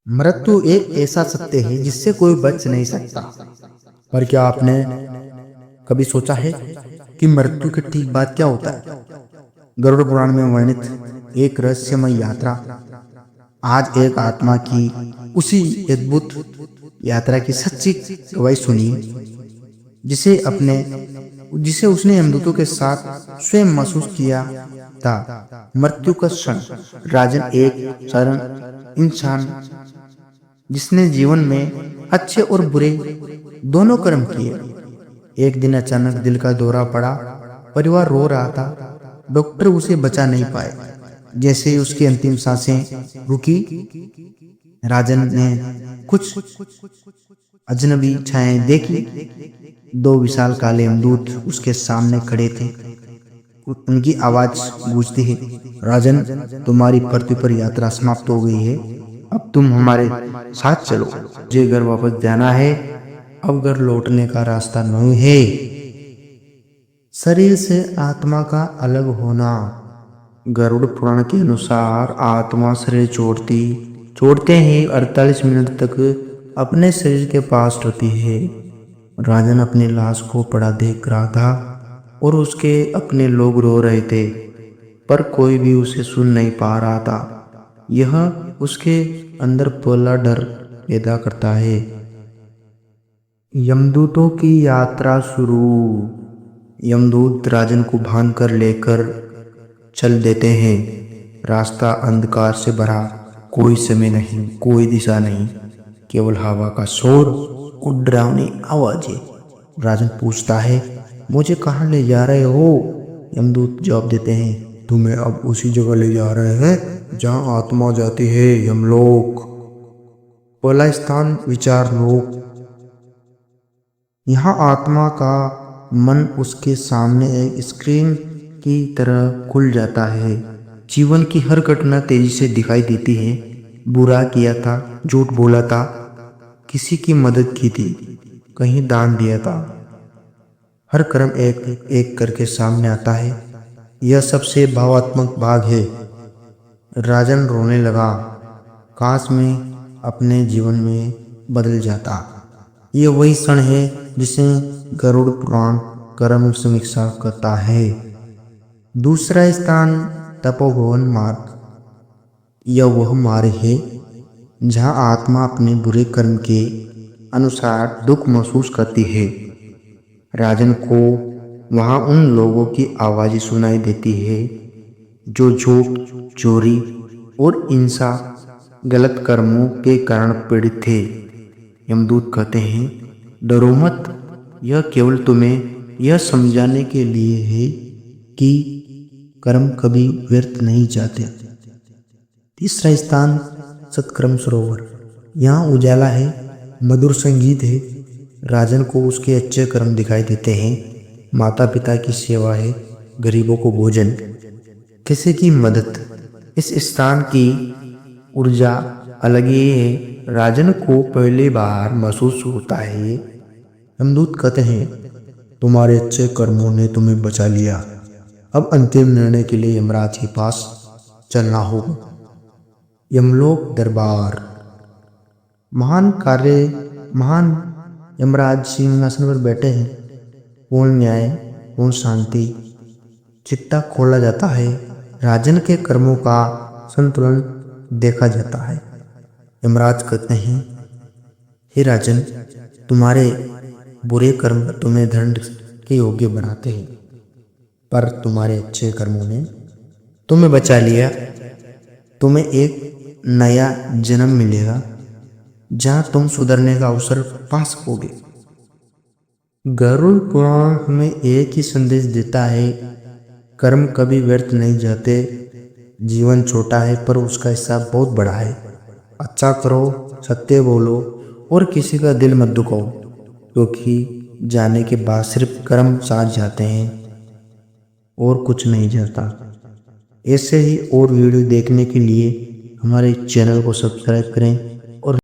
मृत्यु एक ऐसा सत्य है जिससे कोई बच नहीं सकता। पर क्या आपने कभी सोचा है कि मृत्यु के ठीक बाद क्या होता है? गरुड़ पुराण में वर्णित एक रहस्यमय यात्रा, आज एक आत्मा की उसी अद्भुत यात्रा की सच्ची गवाही सुनी जिसे उसने यमदूतों के साथ स्वयं महसूस किया था। मृत्यु का क्षण। राजन एक साधारण इंसान जिसने जीवन में अच्छे और बुरे दोनों कर्म किए। एक दिन अचानक दिल का दौरा पड़ा। परिवार रो रहा था। डॉक्टर उसे बचा नहीं पाए। जैसे ही उसकी अंतिम सांसें रुकी, राजन ने कुछ अजनबी छायाएं देखी। दो विशाल काले यमदूत उसके सामने खड़े थे। उनकी आवाज गूंजती है, राजन, तुम्हारी पृथ्वी पर यात्रा समाप्त हो गई है। अब तुम हमारे साथ चलो। मुझे घर वापस जाना है। अब घर लौटने का रास्ता नहीं है। शरीर से आत्मा का अलग होना। गरुड़ पुराण के अनुसार आत्मा शरीर छोड़ते ही 48 मिनट तक अपने शरीर के पास रहती है। राजन अपनी लाश को पड़ा देख रहा था और उसके अपने लोग रो रहे थे, पर कोई भी उसे सुन नहीं पा रहा था। यह उसके अंदर पहला डर पैदा करता है। यमदूतों की यात्रा शुरू। यमदूत राजन को बांध कर लेकर चल देते हैं। रास्ता अंधकार से भरा, कोई समय नहीं, कोई दिशा नहीं, केवल हवा का शोर और डरावनी आवाजें। राजन पूछता है, मुझे कहाँ ले जा रहे हो? यमदूत जवाब देते हैं, तुम्हें अब उसी जगह ले जा रहे हैं जहाँ आत्मा जाती है, यमलोक। पहला स्थान विचार लोक। यहाँ आत्मा का मन उसके सामने एक स्क्रीन की तरह खुल जाता है। जीवन की हर घटना तेजी से दिखाई देती है। बुरा किया था, झूठ बोला था, किसी की मदद की थी, कहीं दान दिया था। हर कर्म एक एक करके सामने आता है। यह सबसे भावात्मक भाग है। राजन रोने लगा। काश मैं अपने जीवन में बदल जाता। यह वही क्षण है जिसे गरुड़ पुराण कर्म समीक्षा करता है। दूसरा स्थान तपोवन मार्ग। यह वह मार्ग है जहाँ आत्मा अपने बुरे कर्म के अनुसार दुख महसूस करती है। राजन को वहाँ उन लोगों की आवाज़ें सुनाई देती है जो झूठ, चोरी और हिंसा, गलत कर्मों के कारण पीड़ित थे। यमदूत कहते हैं, डरो मत, यह केवल तुम्हें यह समझाने के लिए है कि कर्म कभी व्यर्थ नहीं जाते। तीसरा स्थान सत्कर्म सरोवर। यहाँ उजाला है, मधुर संगीत है। राजन को उसके अच्छे कर्म दिखाई देते हैं। माता पिता की सेवा है, गरीबों को भोजन, किसी की मदद। इस स्थान की ऊर्जा अलग ही है। राजन को पहली बार महसूस होता है। यमदूत कहते हैं, तुम्हारे अच्छे कर्मों ने तुम्हें बचा लिया। अब अंतिम निर्णय के लिए यमराज के पास चलना होगा। यमलोक दरबार। महान यमराज सिंहासन पर बैठे हैं। पूर्ण न्याय, पूर्ण शांति, चित्ता खोला जाता है। राजन के कर्मों का संतुलन देखा जाता है। यमराज कहते हैं, हे राजन, तुम्हारे बुरे कर्म तुम्हें दंड के योग्य बनाते हैं, पर तुम्हारे अच्छे कर्मों ने तुम्हें बचा लिया। तुम्हें एक नया जन्म मिलेगा जहां तुम सुधरने का अवसर पा सकोगे। गरुड़ पुराण हमें एक ही संदेश देता है, कर्म कभी व्यर्थ नहीं जाते। जीवन छोटा है पर उसका हिसाब बहुत बड़ा है। अच्छा करो, सत्य बोलो और किसी का दिल मत दुखाओ, क्योंकि जाने के बाद सिर्फ कर्म साथ जाते हैं और कुछ नहीं जाता। ऐसे ही और वीडियो देखने के लिए हमारे चैनल को सब्सक्राइब करें।